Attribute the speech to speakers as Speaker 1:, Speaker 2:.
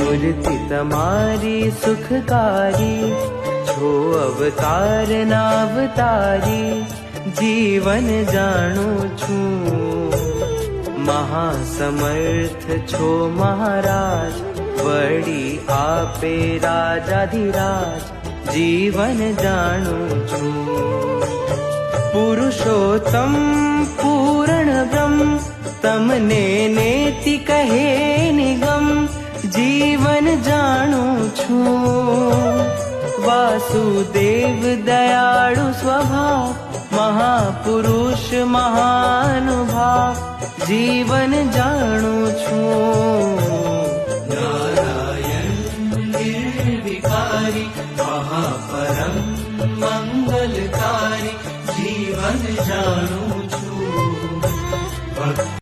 Speaker 1: મૂર્તિ તમારી સુખકારી, છો અવતાર ના અવતારી, જીવન જાણું છું. મહાસમર્થ છો મહારાજ, વળી આપે રાજાધિરાજ, જીવન જાણું છું. પુરુષોત્તમ પૂર્ણ બ્રહ્મ, તમને નેતિ કહે નિગમ, જીવન જાણું છું. વાસુદેવ દયાળુ સ્વભાવ, મહાપુરુષ મહાનુભાવ, જીવન જાણું છું. નારાયણ નિર્વિકારી, મહાપરમ મંગલકારી, જીવન જાણું